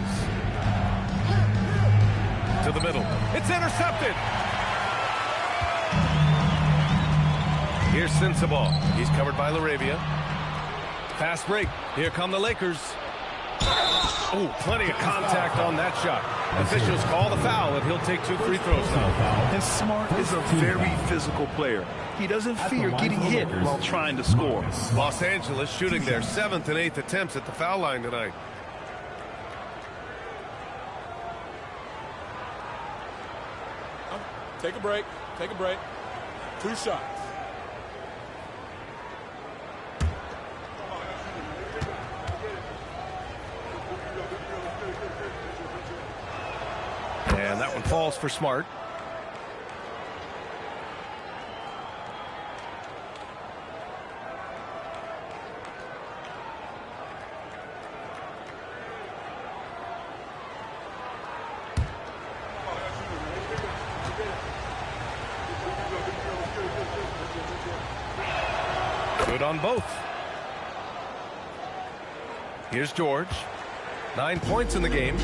To the middle. It's intercepted. Here's Sensabaugh. He's covered by LaRavia. Fast break. Here come the Lakers. Oh, plenty of contact on that shot. Officials call the foul, and he'll take 2 free throws now. And Smart is a very physical player. He doesn't fear getting hit while trying to score. Los Angeles shooting their 7th and 8th attempts at the foul line tonight. Take a break. Take a break. 2 shots. And that one falls for Smart. Good on both. Here's George. 9 points in the game.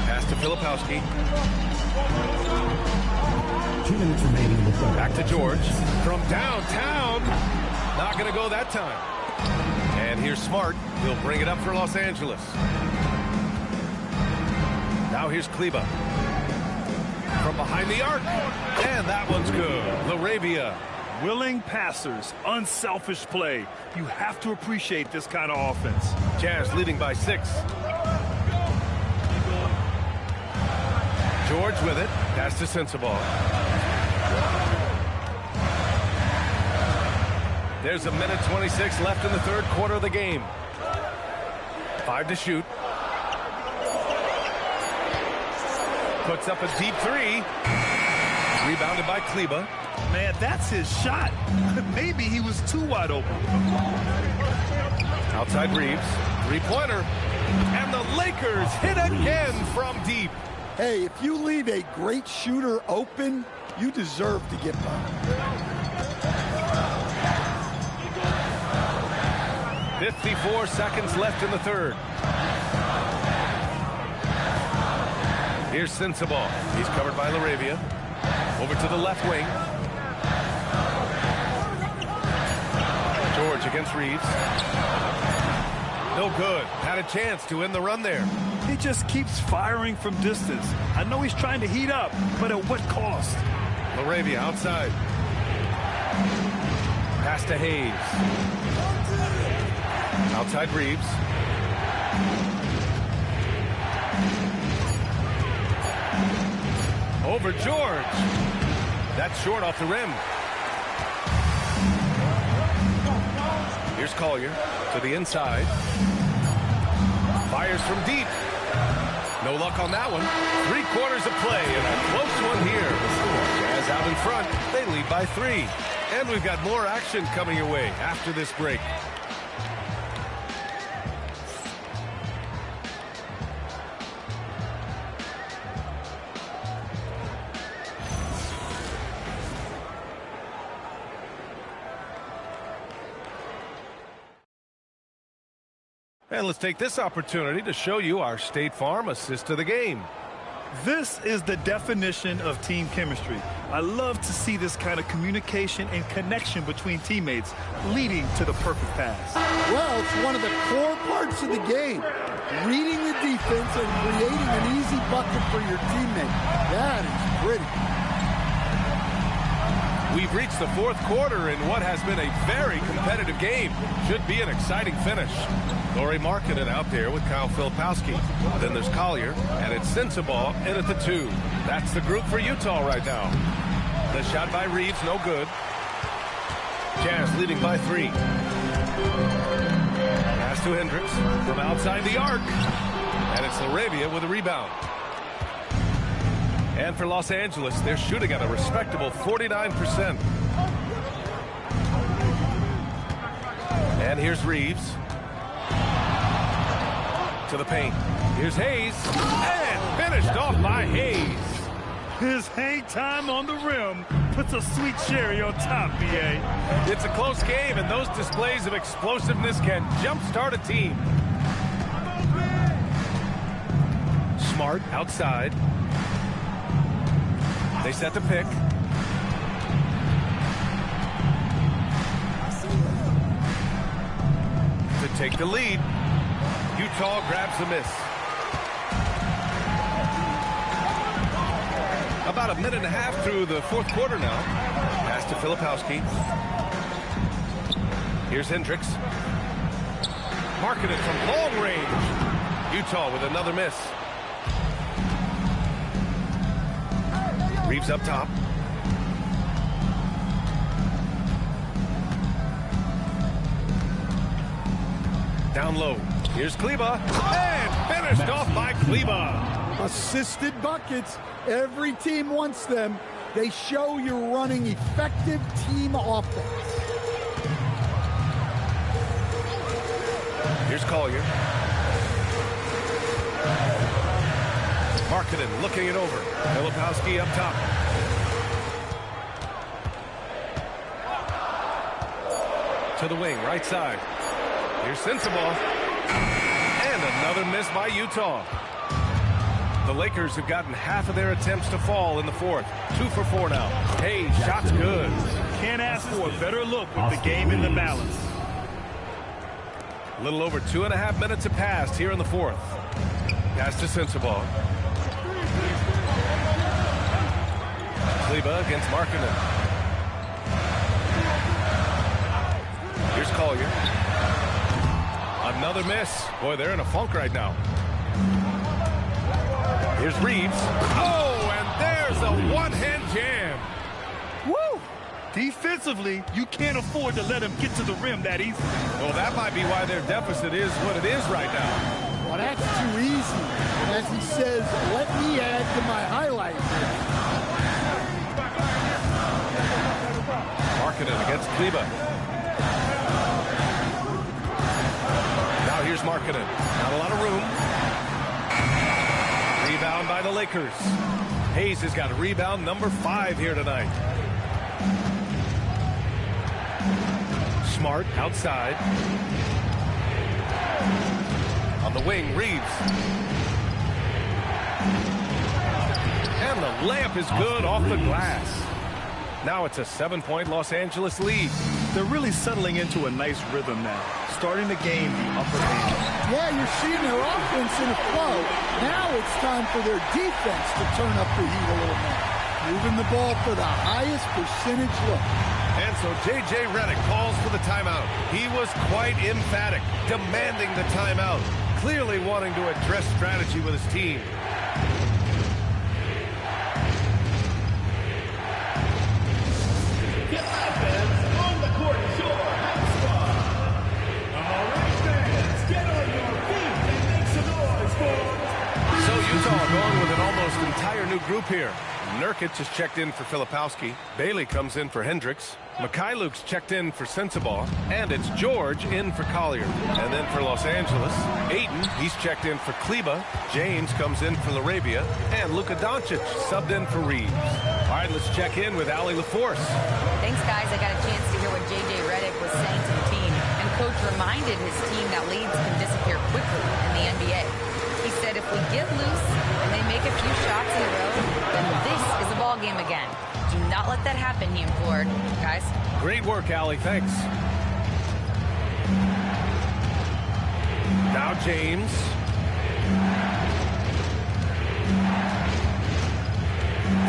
Pass to Filipowski. 2 minutes remaining in the third. Back to George. From downtown. Not going to go that time. And here's Smart. He'll bring it up for Los Angeles. Now here's Kleber. From behind the arc. And that one's good. LaRavia. Willing passers, unselfish play. You have to appreciate this kind of offense. Jazz leading by 6. George with it. Pass to Sensabaugh. There's a minute 26 left in the third quarter of the game. 5 to shoot. Puts up a deep 3. Rebounded by Kleba. Man, that's his shot. Maybe he was too wide open. Outside Reeves. Three-pointer. And the Lakers hit again from deep. Hey, if you leave a great shooter open, you deserve to get burned. 54 seconds left in the third. Here's Sensabaugh. He's covered by LaRavia. Over to the left wing. George against Reeves. No good. Had a chance to end the run there. He just keeps firing from distance. I know he's trying to heat up, but at what cost? LaRavia outside. Pass to Hayes. Outside Reeves. Over George. That's short off the rim. Here's Collier to the inside. Fires from deep. No luck on that one. 3/4 of play and a close one here. Jazz out in front. They lead by 3. And we've got more action coming your way after this break. And let's take this opportunity to show you our State Farm assist to the game. This is the definition of team chemistry. I love to see this kind of communication and connection between teammates leading to the perfect pass. Well, it's one of the core parts of the game. Reading the defense and creating an easy bucket for your teammate. That is pretty. We've reached the fourth quarter in what has been a very competitive game. Should be an exciting finish. Lauri Markkanen out there with Kyle Filipowski. Then there's Collier, and it's Sensabaugh in at the 2. That's the group for Utah right now. The shot by Reeves, no good. Jazz leading by 3. Pass to Hendricks from outside the arc. And it's LaRavia with a rebound. And for Los Angeles, they're shooting at a respectable 49%. And here's Reeves. To the paint. Here's Hayes. And finished off by Hayes. His hang time on the rim puts a sweet cherry on top, B.A. It's a close game, and those displays of explosiveness can jumpstart a team. Smart outside. They set the pick. To take the lead. Utah grabs the miss. About a minute and a half through the fourth quarter now. Pass to Filipowski. Here's Hendricks. Markkanen from long range. Utah with another miss. Reeves up top. Down low. Here's Kleba. And finished off by Kleba. Assisted buckets. Every team wants them. They show you're running effective team offense. Here's Collier. Markkanen looking it over. Filipowski up top. To the wing, right side. Here's Sensabaugh. And another miss by Utah. The Lakers have gotten half of their attempts to fall in the fourth. 2 for 4 now. Hey, shot's good. Can't ask for a better look with the game in the balance. A little over 2.5 minutes have passed here in the fourth. Pass to Sensabaugh. Kleba against Markkanen. Collier. Another miss. Boy, they're in a funk right now. Here's Reeves. Oh, and there's a one-hand jam. Woo! Defensively, you can't afford to let him get to the rim that easy. Well, that might be why their deficit is what it is right now. Well, that's too easy. As he says, let me add to my highlight. Markkanen against Kleba. Now here's Markkanen. Not a lot of room. Rebound by the Lakers. Hayes has got rebound number 5 here tonight. Smart outside. On the wing, Reeves. And the layup is good off the glass. Now it's a 7-point Los Angeles lead. They're really settling into a nice rhythm now, starting to gain the upper hand. Yeah, you're seeing their offense in a flow. Now it's time for their defense to turn up the heat a little more. Moving the ball for the highest percentage look. And so J.J. Redick calls for the timeout. He was quite emphatic, demanding the timeout, clearly wanting to address strategy with his team. Get offense on the court, your house squad. All right, fans, get on your feet and make some noise for... So Utah going with an almost entire new group here. Nurkic is checked in for Filipowski. Bailey comes in for Hendricks. Mikhailuk's checked in for Sensabaugh. And it's George in for Collier. And then for Los Angeles, Ayton, he's checked in for Kleba. James comes in for LaRavia. And Luka Doncic subbed in for Reeves. All right, let's check in with Allie LaForce. Thanks, guys. I got a chance to hear what J.J. Redick was saying to the team. And Coach reminded his team that leads can disappear quickly in the NBA. He said if we get loose and they make a few shots in a row, then this is a ball game again. Do not let that happen, he implored. Guys. Great work, Allie. Thanks. Now James.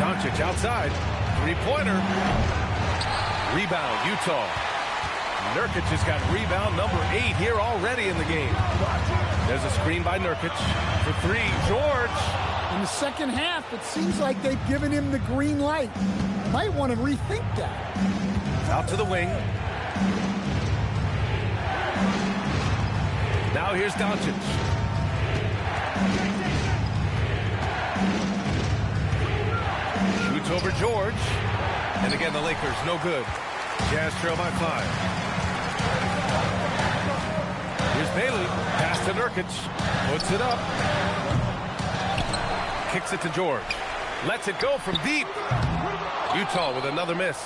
Doncic outside. Three-pointer. Rebound, Utah. Nurkic has got rebound number 8 here already in the game. There's a screen by Nurkic for 3. George. In the second half, it seems like they've given him the green light. Might want to rethink that. Out to the wing. Now here's Doncic. Shoots over George. And again, the Lakers, no good. Jazz trail by 5. Here's Bailey. Pass to Nurkic. Puts it up. Kicks it to George. Lets it go from deep. Utah with another miss.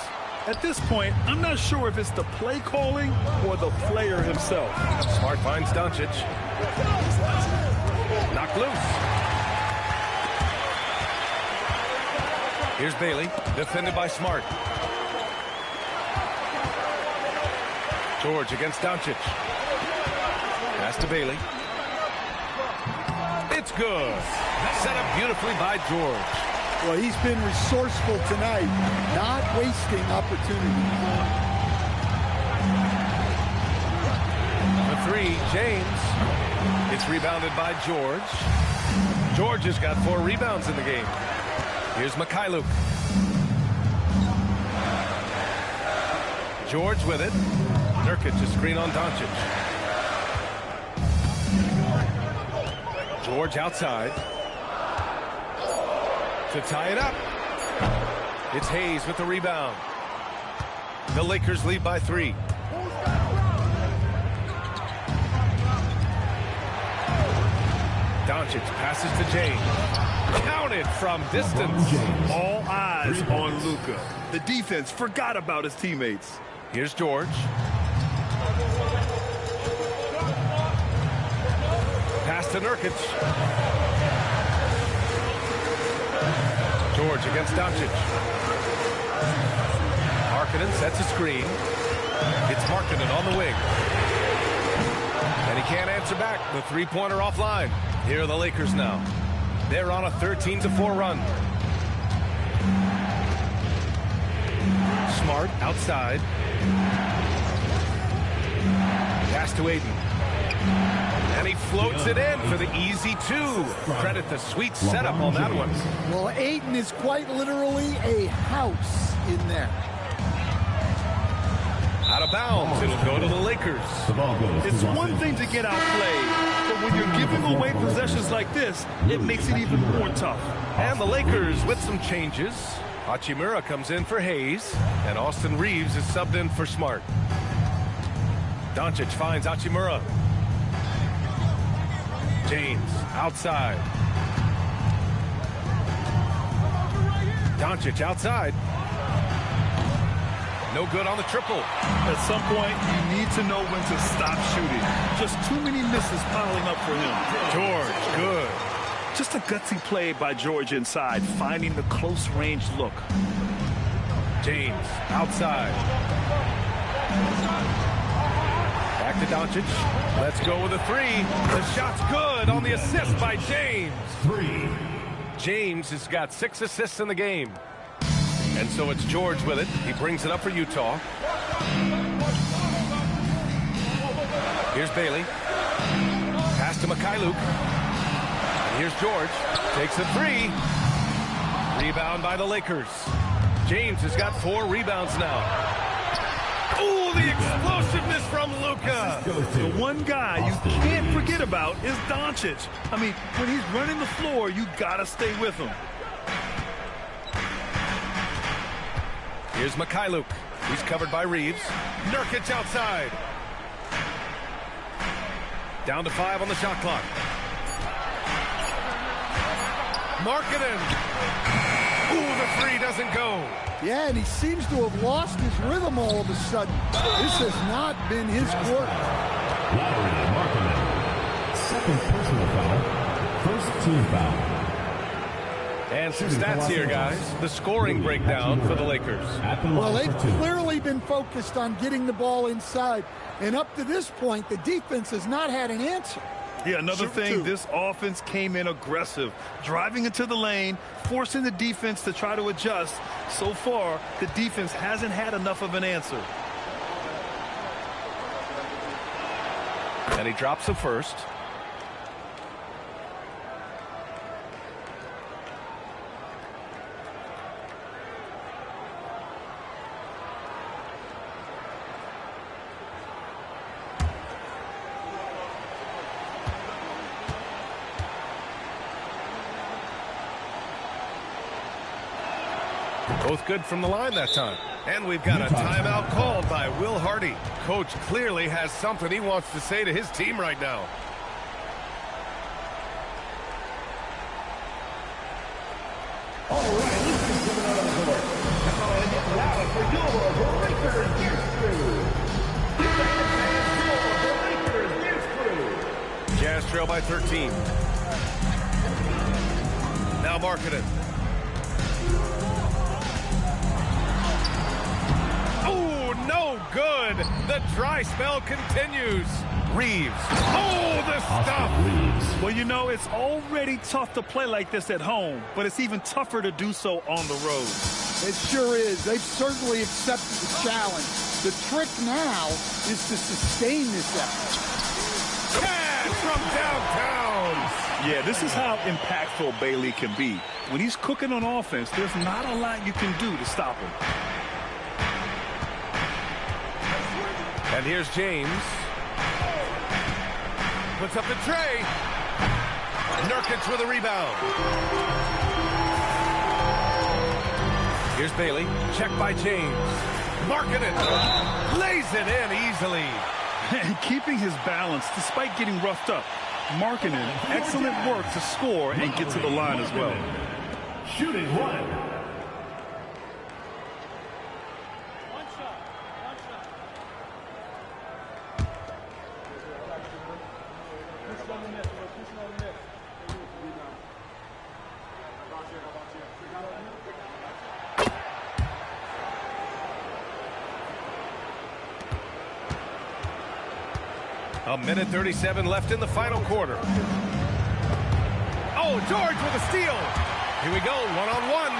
At this point, I'm not sure if it's the play calling or the player himself. Smart finds Doncic. Knocked loose. Here's Bailey, defended by Smart. George against Doncic. Pass to Bailey. It's good. Set up beautifully by George. Well, he's been resourceful tonight, not wasting opportunity. The 3, James. It's rebounded by George. George has got 4 rebounds in the game. Here's Mikhailuk. George with it. Nurkic a screen on Doncic. George outside. To tie it up. It's Hayes with the rebound. The Lakers lead by 3. Doncic passes to James. Counted from distance. All eyes on Luka. The defense forgot about his teammates. Here's George. Pass to Nurkic. George against Doncic. Markkanen sets a screen. It's Markkanen on the wing. And he can't answer back. The three-pointer offline. Here are the Lakers now. They're on a 13-4 run. Smart outside. Pass to Aiden. And he floats it in for the easy 2. Credit the sweet setup on that one. Well, Aiden is quite literally a house in there. Out of bounds, it'll go to the Lakers. It's one thing to get outplayed, but when you're giving away possessions like this, it makes it even more tough. And the Lakers with some changes. Hachimura comes in for Hayes, and Austin Reeves is subbed in for Smart. Doncic finds Hachimura. James outside. Doncic outside. No good on the triple. At some point, you need to know when to stop shooting. Just too many misses piling up for him. George, good. Just a gutsy play by George inside, finding the close-range look. James outside. Back to Doncic. Let's go with a 3. The shot's good on the assist by James. 3. James has got 6 assists in the game. And so it's George with it. He brings it up for Utah. Here's Bailey. Pass to Mikhailuk. And here's George. Takes a 3. Rebound by the Lakers. James has got 4 rebounds now. Ooh, the explosiveness from Luka. The one guy you can't forget about is Doncic. I mean, when he's running the floor, you gotta stay with him. Here's Mikhailuk. He's covered by Reeves. Nurkic outside. Down to 5 on the shot clock. Markkanen. Ooh, the 3 doesn't go. Yeah, and he seems to have lost his rhythm all of a sudden. This has not been his quarter. Larry Markkanen. Second personal foul. First team foul. And some stats here, guys. The scoring breakdown for the Lakers. Well, they've clearly been focused on getting the ball inside. And up to this point, the defense has not had an answer. Yeah, another thing, this offense came in aggressive, driving into the lane, forcing the defense to try to adjust. So far, the defense hasn't had enough of an answer. And he drops the first. Both good from the line that time. And we've got a timeout called by Will Hardy. Coach clearly has something he wants to say to his team right now. All right, listen to the court. And now for your Lakers News Crew. The Lakers News Crew. Jazz trail by 13. Now Markkanen. No good. The dry spell continues. Reeves. Oh, the stuff. Well, you know, it's already tough to play like this at home, but it's even tougher to do so on the road. It sure is. They've certainly accepted the challenge. The trick now is to sustain this effort. Cash from downtown. Yeah, this is how impactful Bailey can be. When he's cooking on offense, there's not a lot you can do to stop him. And here's James. Puts up the tray. Nurkic with a rebound. Here's Bailey. Check by James. Markkanen lays it in easily. And keeping his balance despite getting roughed up. Markkanen, excellent work to score and get to the line as well. Shooting one. A minute 37 left in the final quarter. Oh, George with a steal. Here we go, one-on-one.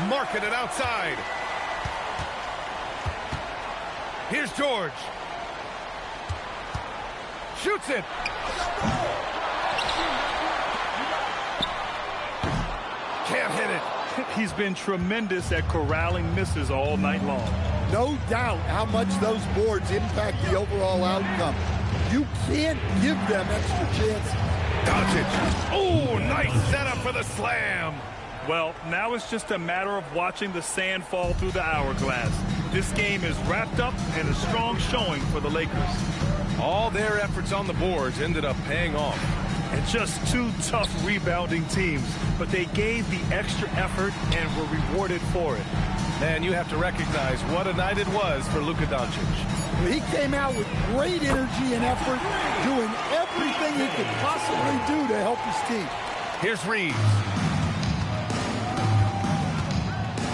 Markkanen outside. Here's George. Shoots it. Can't hit it. He's been tremendous at corralling misses all night long. No doubt how much those boards impact the overall outcome. You can't give them extra chances. Doncic. Oh, nice setup for the slam. Well, now it's just a matter of watching the sand fall through the hourglass. This game is wrapped up and a strong showing for the Lakers. All their efforts on the boards ended up paying off. And just two tough rebounding teams, but they gave the extra effort and were rewarded for it. And you have to recognize what a night it was for Luka Doncic. He came out with great energy and effort, doing everything he could possibly do to help his team. Here's Reeves.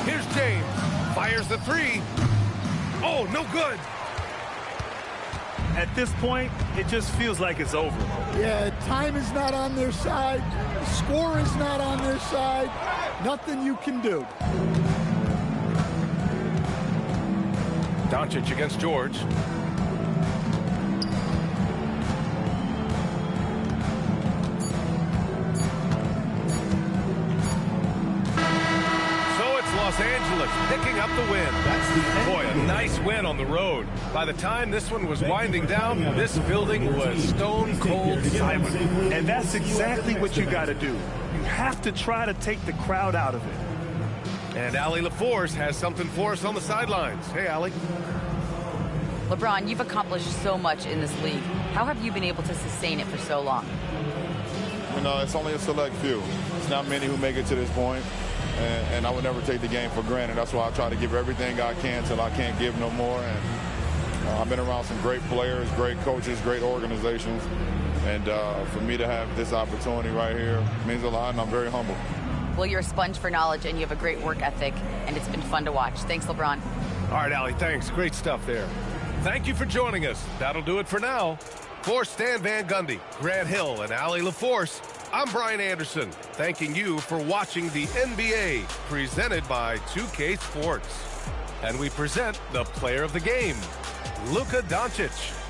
Here's James. Fires the three. Oh, no good. At this point, it just feels like it's over. Yeah, time is not on their side. The score is not on their side. Nothing you can do. Doncic against George. Los Angeles picking up the win. Boy, a nice win on the road. By the time this one was winding down, this building was stone cold silent. And that's exactly what you got to do. You have to try to take the crowd out of it. And Allie LaForce has something for us on the sidelines. Hey, Allie. LeBron, you've accomplished so much in this league. How have you been able to sustain it for so long? You know, it's only a select few. It's not many who make it to this point. And I would never take the game for granted. That's why I try to give everything I can till I can't give no more. And I've been around some great players, great coaches, great organizations. And for me to have this opportunity right here means a lot, and I'm very humble. Well, you're a sponge for knowledge, and you have a great work ethic, and it's been fun to watch. Thanks, LeBron. All right, Allie, thanks. Great stuff there. Thank you for joining us. That'll do it for now. For Stan Van Gundy, Grant Hill, and Allie LaForce, I'm Brian Anderson, thanking you for watching the NBA, presented by 2K Sports. And we present the player of the game, Luka Doncic.